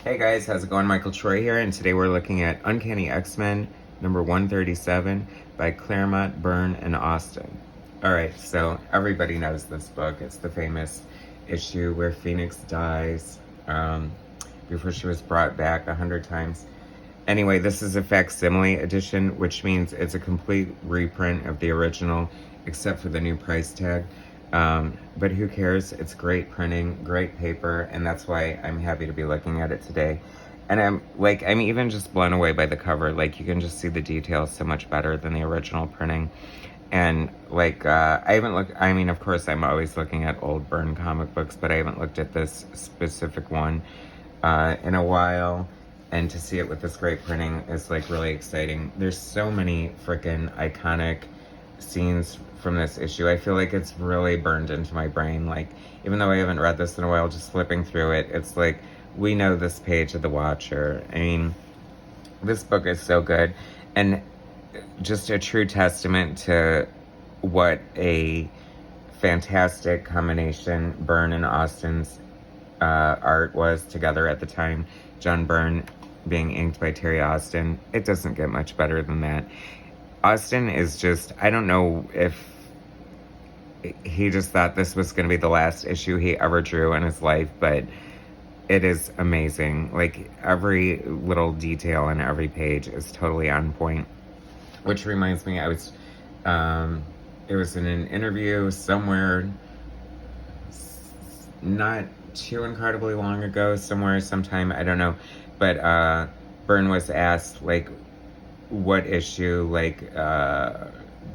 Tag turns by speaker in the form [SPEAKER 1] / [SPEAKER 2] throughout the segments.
[SPEAKER 1] Hey guys, how's it going? Michael Troy here, and today we're looking at Uncanny X-Men number 137 by Claremont, Byrne, and Austin. Alright, so everybody knows this book. It's the famous issue where Phoenix dies before she was brought back 100 times. Anyway, this is a facsimile edition, which means it's a complete reprint of the original, except for the new price tag. But who cares? It's great printing, great paper, and that's why I'm happy to be looking at it today. And I'm even just blown away by the cover. Like, you can just see the details so much better than the original printing. And I haven't looked, I mean, of course, I'm always looking at old Byrne comic books, but I haven't looked at this specific one in a while. And to see it with this great printing is like really exciting. There's so many freaking iconic scenes from this issue. I feel like it's really burned into my brain. Like, even though I haven't read this in a while, just flipping through it, it's like, we know this page of The Watcher. I mean, this book is so good. And just a true testament to what a fantastic combination Byrne and Austin's art was together at the time. John Byrne being inked by Terry Austin. It doesn't get much better than that. Austin is just, I don't know if he just thought this was going to be the last issue he ever drew in his life, but it is amazing. Like, every little detail in every page is totally on point. Which reminds me, it was in an interview somewhere, not too incredibly long ago, sometime, I don't know, but Byrne was asked, like, what issue,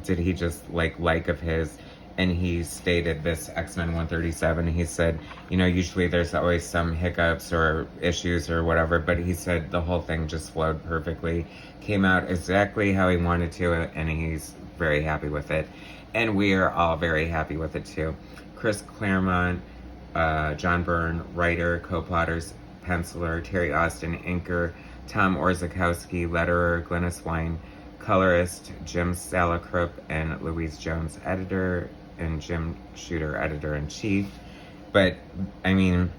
[SPEAKER 1] did he just like of his, and he stated this X-Men 137. He said, usually there's always some hiccups or issues or whatever, but he said the whole thing just flowed perfectly, came out exactly how he wanted to, and he's very happy with it, and we are all very happy with it too. Chris Claremont, John Byrne, writer, co-plotters, penciler, Terry Austin, inker, Tom Orzechowski, letterer, Glynis Wine, colorist, Jim Salicrup, and Louise Jones, editor, and Jim Shooter, editor-in-chief. But, I mean,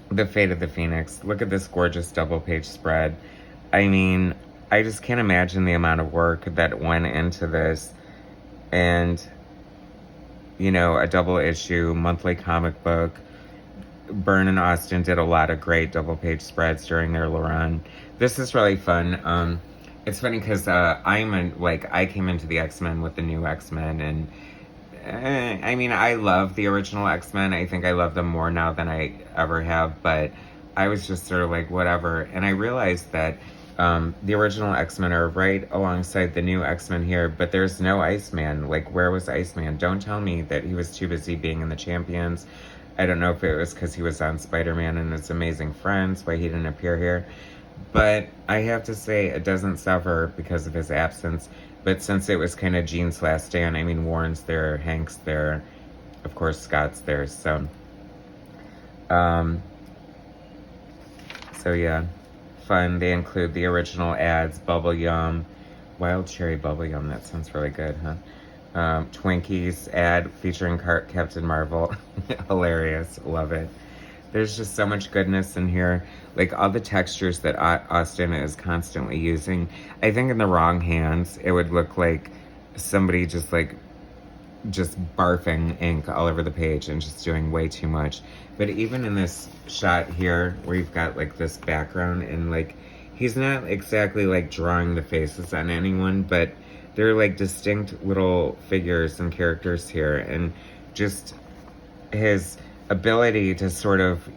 [SPEAKER 1] the fate of the Phoenix. Look at this gorgeous double-page spread. I mean, I just can't imagine the amount of work that went into this. And, a double-issue monthly comic book. Byrne and Austin did a lot of great double-page spreads during their run. This is really fun. It's funny because I came into the X-Men with the new X-Men, and I mean, I love the original X-Men. I think I love them more now than I ever have, but I was just sort of like, whatever. And I realized that the original X-Men are right alongside the new X-Men here, but there's no Iceman. Like, where was Iceman? Don't tell me that he was too busy being in the Champions. I don't know if it was because he was on Spider-Man and His Amazing Friends, why he didn't appear here. But I have to say, it doesn't suffer because of his absence. But since it was kind of Jean's last stand, I mean, Warren's there, Hank's there, of course, Scott's there. So yeah, fun. They include the original ads, Bubble Yum, Wild Cherry Bubble Yum. That sounds really good, huh? Twinkies ad featuring Captain Marvel. Hilarious. Love it. There's just so much goodness in here. Like, all the textures that Austin is constantly using. I think in the wrong hands, it would look like somebody just barfing ink all over the page and just doing way too much. But even in this shot here, where you've got, like, this background, and, like, he's not exactly, like, drawing the faces on anyone, but they're, like, distinct little figures and characters here. And just his ability to sort of,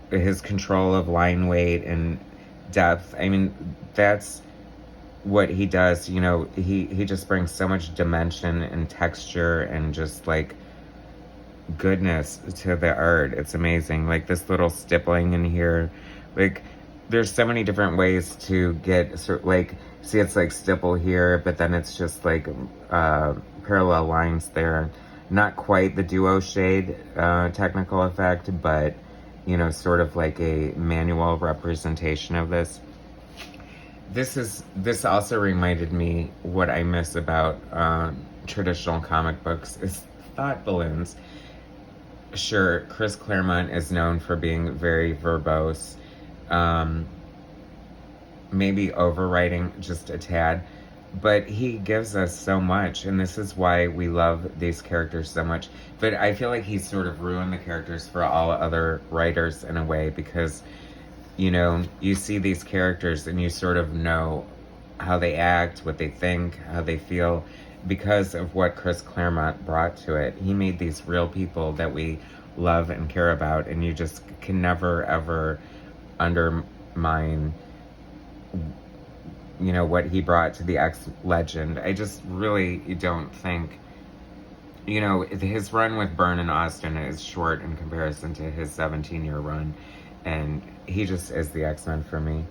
[SPEAKER 1] his control of line weight and depth. I mean, that's what he does. He just brings so much dimension and texture and just, like, goodness to the art. It's amazing. Like, this little stippling in here. Like, there's so many different ways to get, see, it's like stipple here, but then it's just like parallel lines there. Not quite the duo shade technical effect, but, sort of like a manual representation of this. This also reminded me what I miss about traditional comic books is thought balloons. Sure, Chris Claremont is known for being very verbose, maybe overwriting just a tad, but he gives us so much, and this is why we love these characters so much. But I feel like he's sort of ruined the characters for all other writers in a way, because, you know, you see these characters and you sort of know how they act, what they think, how they feel, because of what Chris Claremont brought to it. He made these real people that we love and care about, and you just can never, ever undermine, you know, what he brought to the X legend. I just really don't think, you know, his run with Byrne and Austin is short in comparison to his 17-year run, and he just is the X-Men for me.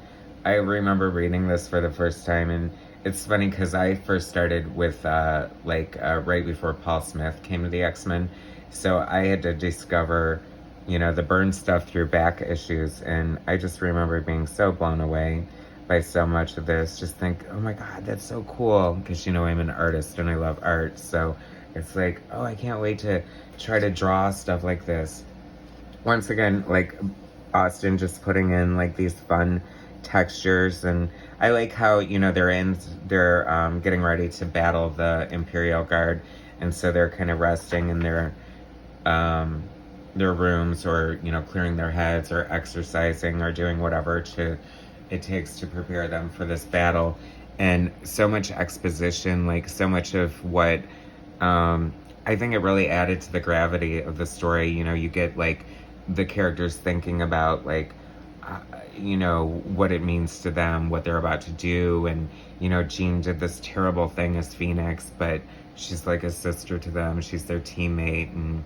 [SPEAKER 1] I remember reading this for the first time, and it's funny because I first started with, right before Paul Smith came to the X-Men, so I had to discover, you know, the Byrne stuff through back issues, and I just remember being so blown away by so much of this. Just think, oh my God, that's so cool, because, you know, I'm an artist and I love art, so it's like, oh, I can't wait to try to draw stuff like this. Once again, like, Austin just putting in, like, these fun textures, and I like how, you know, they're getting ready to battle the Imperial Guard, and so they're kind of resting in their rooms, or, you know, clearing their heads, or exercising, or doing whatever it takes to prepare them for this battle. And so much exposition, like, so much of what I think it really added to the gravity of the story. You know, you get, like, the characters thinking about, like, you know, what it means to them, what they're about to do. And, you know, Jean did this terrible thing as Phoenix, but she's like a sister to them. She's their teammate, and,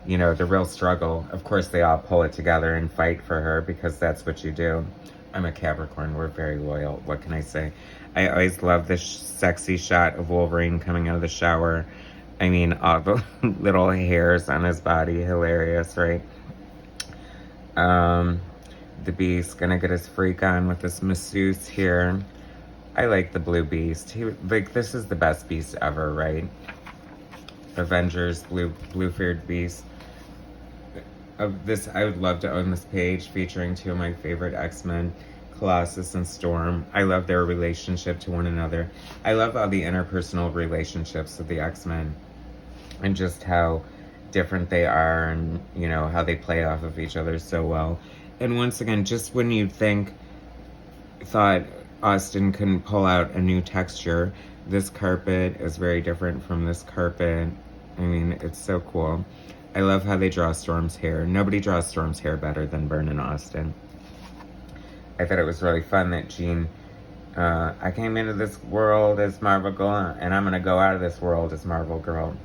[SPEAKER 1] you know, the real struggle. Of course, they all pull it together and fight for her, because that's what you do. I'm a Capricorn. We're very loyal. What can I say? I always love this sexy shot of Wolverine coming out of the shower. I mean, all the little hairs on his body. Hilarious, right? The Beast gonna get his freak on with this masseuse here. I like the Blue Beast. This is the best Beast ever, right? Avengers, blue-feared Beast. Of this, I would love to own this page, featuring two of my favorite X-Men, Colossus and Storm. I love their relationship to one another. I love all the interpersonal relationships of the X-Men, and just how different they are, and, you know, how they play off of each other so well. And once again, just when you thought Austin couldn't pull out a new texture, this carpet is very different from this carpet. I mean, it's so cool. I love how they draw Storm's hair. Nobody draws Storm's hair better than Byrne and Austin. I thought it was really fun that Jean, I came into this world as Marvel Girl, and I'm going to go out of this world as Marvel Girl.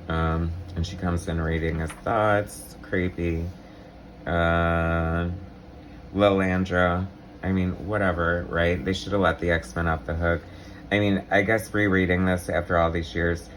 [SPEAKER 1] And she comes in reading his thoughts. Creepy. Lilandra. I mean, whatever, right? They should have let the X-Men off the hook. I mean, I guess rereading this after all these years,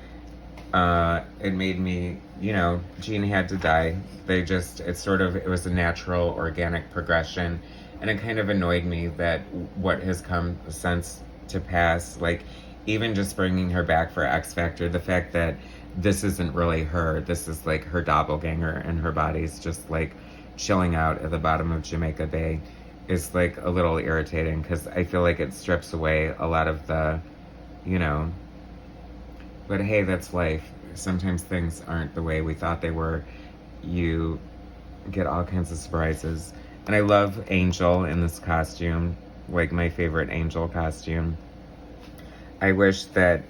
[SPEAKER 1] it made me, you know, Jean had to die. It was a natural, organic progression. And it kind of annoyed me that what has come since to pass, like, even just bringing her back for X Factor, the fact that this isn't really her, this is like her doppelganger, and her body's just like chilling out at the bottom of Jamaica Bay, is like a little irritating, because I feel like it strips away a lot of the, you know, but hey, that's life. Sometimes things aren't the way we thought they were. You get all kinds of surprises. And I love Angel in this costume, like my favorite Angel costume. I wish that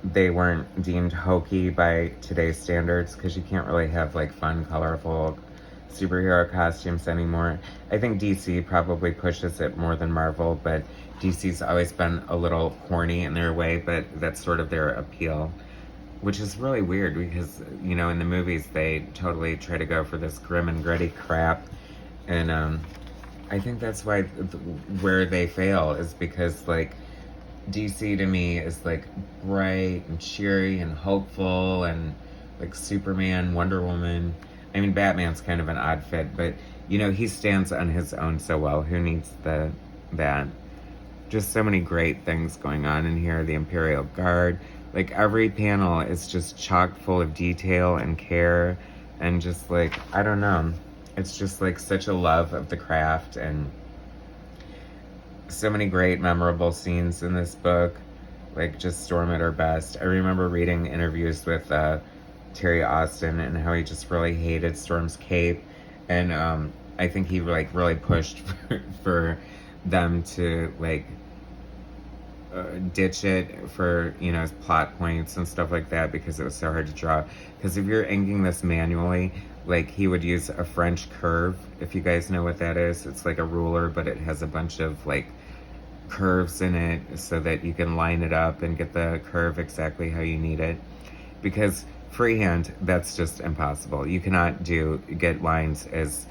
[SPEAKER 1] they weren't deemed hokey by today's standards, because you can't really have like fun, colorful superhero costumes anymore. I think DC probably pushes it more than Marvel, but DC's always been a little corny in their way, but that's sort of their appeal, which is really weird, because, you know, in the movies they totally try to go for this grim and gritty crap, and I think that's why where they fail is because, like, DC to me is like bright and cheery and hopeful, and like Superman, Wonder Woman. I mean, Batman's kind of an odd fit, but, you know, he stands on his own so well. Who needs that? Just so many great things going on in here. The Imperial Guard. Like, every panel is just chock full of detail and care, and just like, I don't know. It's just like such a love of the craft, and so many great, memorable scenes in this book. Like, just Storm at her best. I remember reading interviews with Terry Austin and how he just really hated Storm's cape. And I think he, like, really pushed for them to, like, ditch it for, you know, plot points and stuff like that because it was so hard to draw. Because if you're inking this manually, like, he would use a French curve, if you guys know what that is. It's like a ruler, but it has a bunch of, like, curves in it so that you can line it up and get the curve exactly how you need it. Because freehand, that's just impossible. You cannot get lines as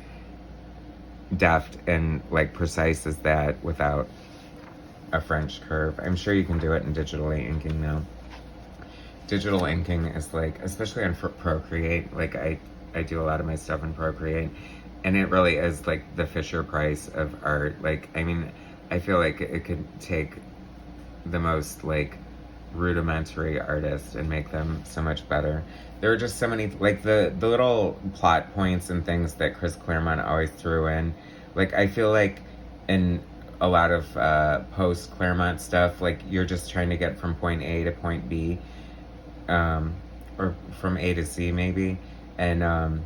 [SPEAKER 1] deft and, like, precise as that without a French curve. I'm sure you can do it in digitally inking now. Digital inking is, like, especially on Procreate, like, I do a lot of my stuff in Procreate, and it really is, like, the Fisher Price of art. Like, I mean, I feel like it could take the most, like, rudimentary artist and make them so much better. There were just so many, like, the little plot points and things that Chris Claremont always threw in. Like, I feel like in a lot of post Claremont stuff, like, you're just trying to get from point A to point B, or from A to C maybe, and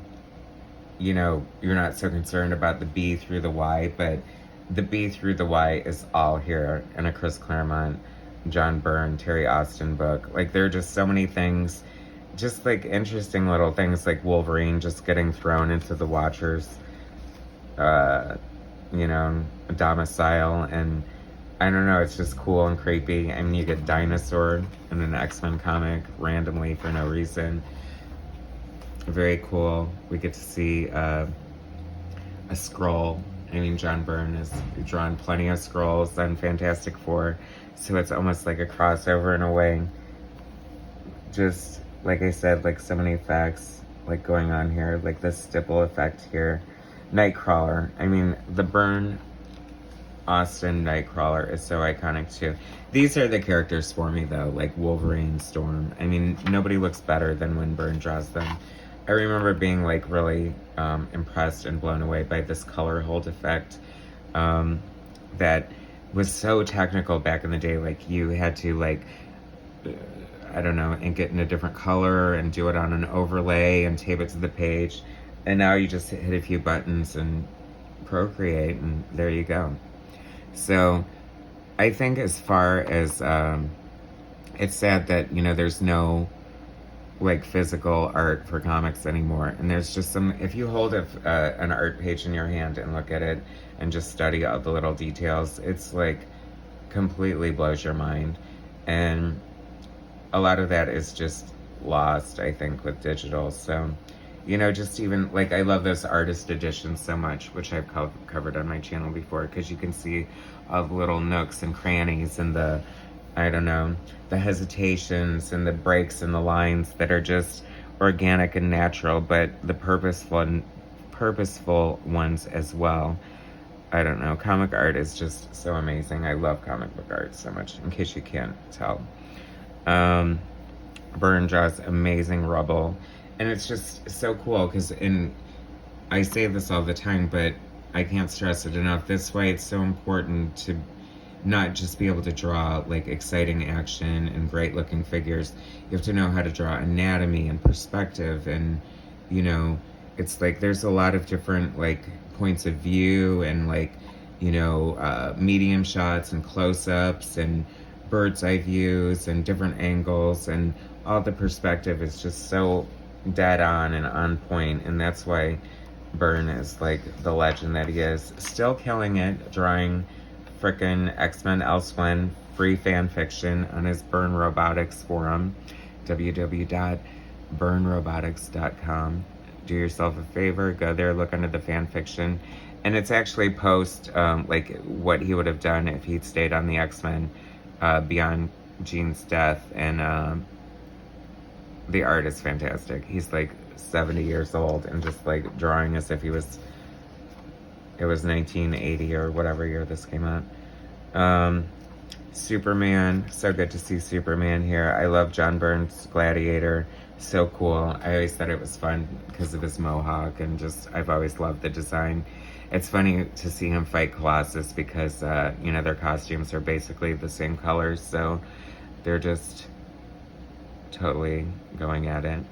[SPEAKER 1] you know, you're not so concerned about the B through the Y, but the B through the Y is all here in a Chris Claremont, John Byrne, Terry Austin book. Like, there are just so many things, just, like, interesting little things, like Wolverine just getting thrown into the Watchers, you know, domicile, and I don't know, it's just cool and creepy. I mean, you get Dinosaur in an X-Men comic randomly for no reason. Very cool. We get to see a scroll. I mean, John Byrne has drawn plenty of scrolls on Fantastic Four, so it's almost like a crossover in a way. Just, like I said, like, so many effects, like, going on here, like this stipple effect here. Nightcrawler. I mean, the Byrne Austin Nightcrawler is so iconic too. These are the characters for me though, like Wolverine, Storm. I mean, nobody looks better than when Byrne draws them. I remember being, like, really impressed and blown away by this color hold effect that was so technical back in the day. Like, you had to, like, I don't know, ink it in a different color and do it on an overlay and tape it to the page. And now you just hit a few buttons and Procreate, and there you go. So I think as far as, it's sad that, you know, there's no, like, physical art for comics anymore. And there's just some, if you hold an art page in your hand and look at it and just study all the little details, it's, like, completely blows your mind. And a lot of that is just lost, I think, with digital. So, you know, just even, like, I love those artist editions so much, which I've covered on my channel before, because you can see all the little nooks and crannies and the, I don't know, the hesitations and the breaks in the lines that are just organic and natural, but the purposeful ones as well. I don't know, comic art is just so amazing. I love comic book art so much, in case you can't tell. Byrne draws amazing rubble. And it's just so cool because, I say this all the time, but I can't stress it enough. That's why it's so important to not just be able to draw, like, exciting action and great looking figures. You have to know how to draw anatomy and perspective, and, you know, it's like there's a lot of different, like, points of view and, like, you know, medium shots and close-ups and bird's eye views and different angles, and all the perspective is just so dead on point. And that's why Byrne is, like, the legend that he is. Still killing it, drawing frickin' X-Men Elsewhen free fan fiction on his Byrne Robotics forum, www.byrnerobotics.com. Do yourself a favor, go there, look under the fan fiction, and it's actually post like what he would have done if he'd stayed on the X-Men beyond Jean's death. And the art is fantastic. He's, like, 70 years old and just, like, drawing as if it was 1980 or whatever year this came out. Superman, so good to see Superman here. I love John Byrne's Gladiator, so cool. I always thought it was fun because of his mohawk, and just, I've always loved the design. it's funny to see him fight Colossus because, you know, their costumes are basically the same colors, so they're just totally going at it.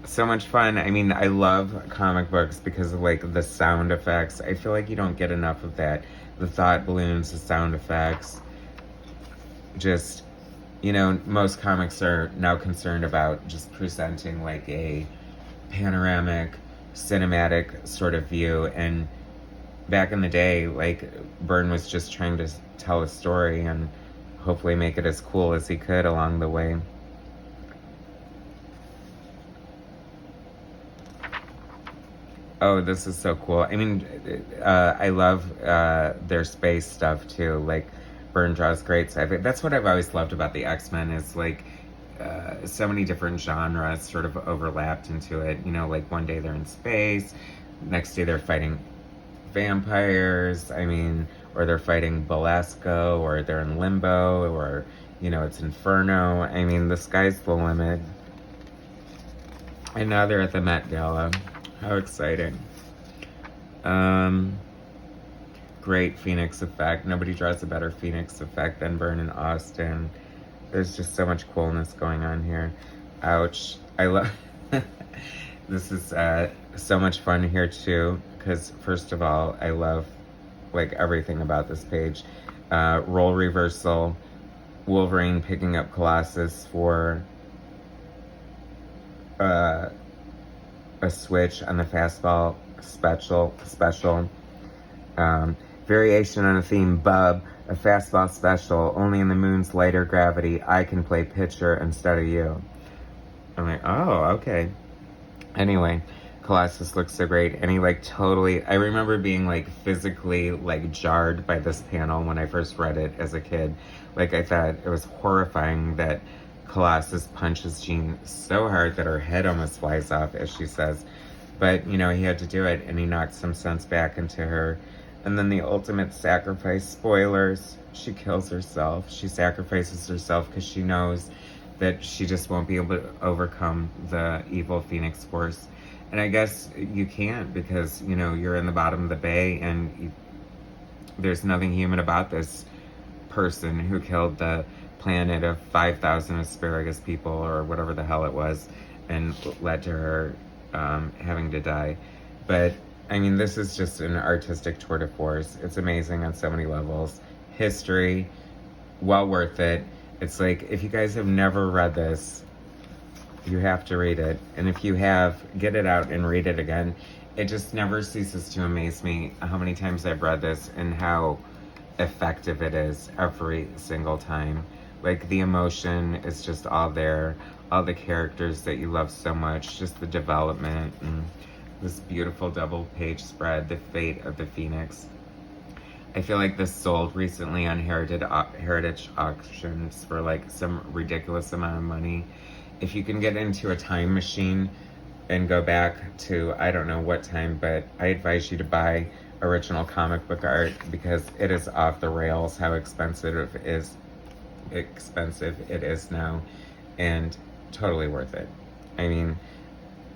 [SPEAKER 1] So much fun. I mean, I love comic books because of, like, the sound effects. I feel like you don't get enough of that. The thought balloons, the sound effects. Just, you know, most comics are now concerned about just presenting, like, a panoramic, cinematic sort of view. And back in the day, like, Byrne was just trying to tell a story and hopefully make it as cool as he could along the way. Oh, this is so cool. I mean, I love their space stuff too. Like, Byrne draws great stuff. That's what I've always loved about the X-Men is, like, so many different genres sort of overlapped into it. You know, like, one day they're in space, next day they're fighting vampires, I mean, or they're fighting Belasco, or they're in Limbo, or, you know, it's Inferno. I mean, the sky's the limit. And now they're at the Met Gala. How exciting. Great Phoenix effect. Nobody draws a better Phoenix effect than Byrne and Austin. There's just so much coolness going on here. Ouch. I love... This is so much fun here too, because first of all, I love, like, everything about this page. Role reversal. Wolverine picking up Colossus for a switch on the fastball special. Variation on a theme, Bub, a fastball special, only in the moon's lighter gravity, I can play pitcher instead of you. I'm like, oh, okay. Anyway, Colossus looks so great, and he, like, totally, I remember being, like, physically, like, jarred by this panel when I first read it as a kid. Like, I thought it was horrifying that Colossus punches Jean so hard that her head almost flies off, as she says. But, you know, he had to do it, and he knocked some sense back into her. And then the ultimate sacrifice, spoilers, she kills herself. She sacrifices herself because she knows that she just won't be able to overcome the evil Phoenix Force. And I guess you can't because, you know, you're in the bottom of the bay and there's nothing human about this person who killed the planet of 5,000 asparagus people or whatever the hell it was and led to her having to die. But I mean, this is just an artistic tour de force. It's amazing on so many levels. History, well worth it. It's like, if you guys have never read this, you have to read it. And if you have, get it out and read it again. It just never ceases to amaze me how many times I've read this and how effective it is every single time. Like, the emotion is just all there. All the characters that you love so much. Just the development and this beautiful double page spread, the fate of the Phoenix. I feel like this sold recently on Heritage auctions for, like, some ridiculous amount of money. If you can get into a time machine and go back to, I don't know what time, but I advise you to buy original comic book art because it is off the rails how expensive it is now, and totally worth it. I mean,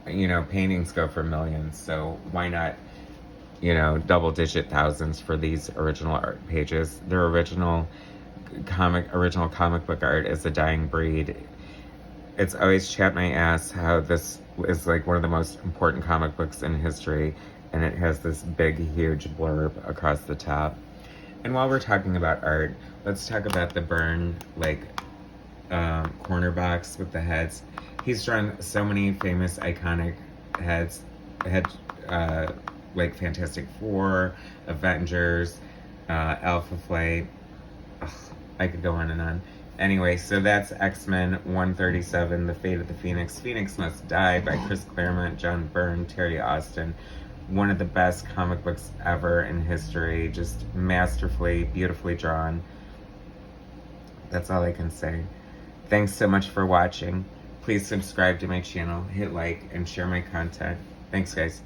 [SPEAKER 1] you know, paintings go for millions, so why not, you know, double-digit thousands for these original art pages. Their original comic book art is a dying breed. It's always chapped my ass how this is, like, one of the most important comic books in history, and it has this big, huge blurb across the top. And while we're talking about art, let's talk about the Byrne, like, corner box with the heads. He's drawn so many famous, iconic heads. Like Fantastic Four, Avengers, Alpha Flight. Ugh, I could go on and on. Anyway, so that's X-Men 137, The Fate of the Phoenix. Phoenix Must Die by Chris Claremont, John Byrne, Terry Austin. One of the best comic books ever in history. Just masterfully, beautifully drawn. That's all I can say. Thanks so much for watching. Please subscribe to my channel, hit like, and share my content. Thanks, guys.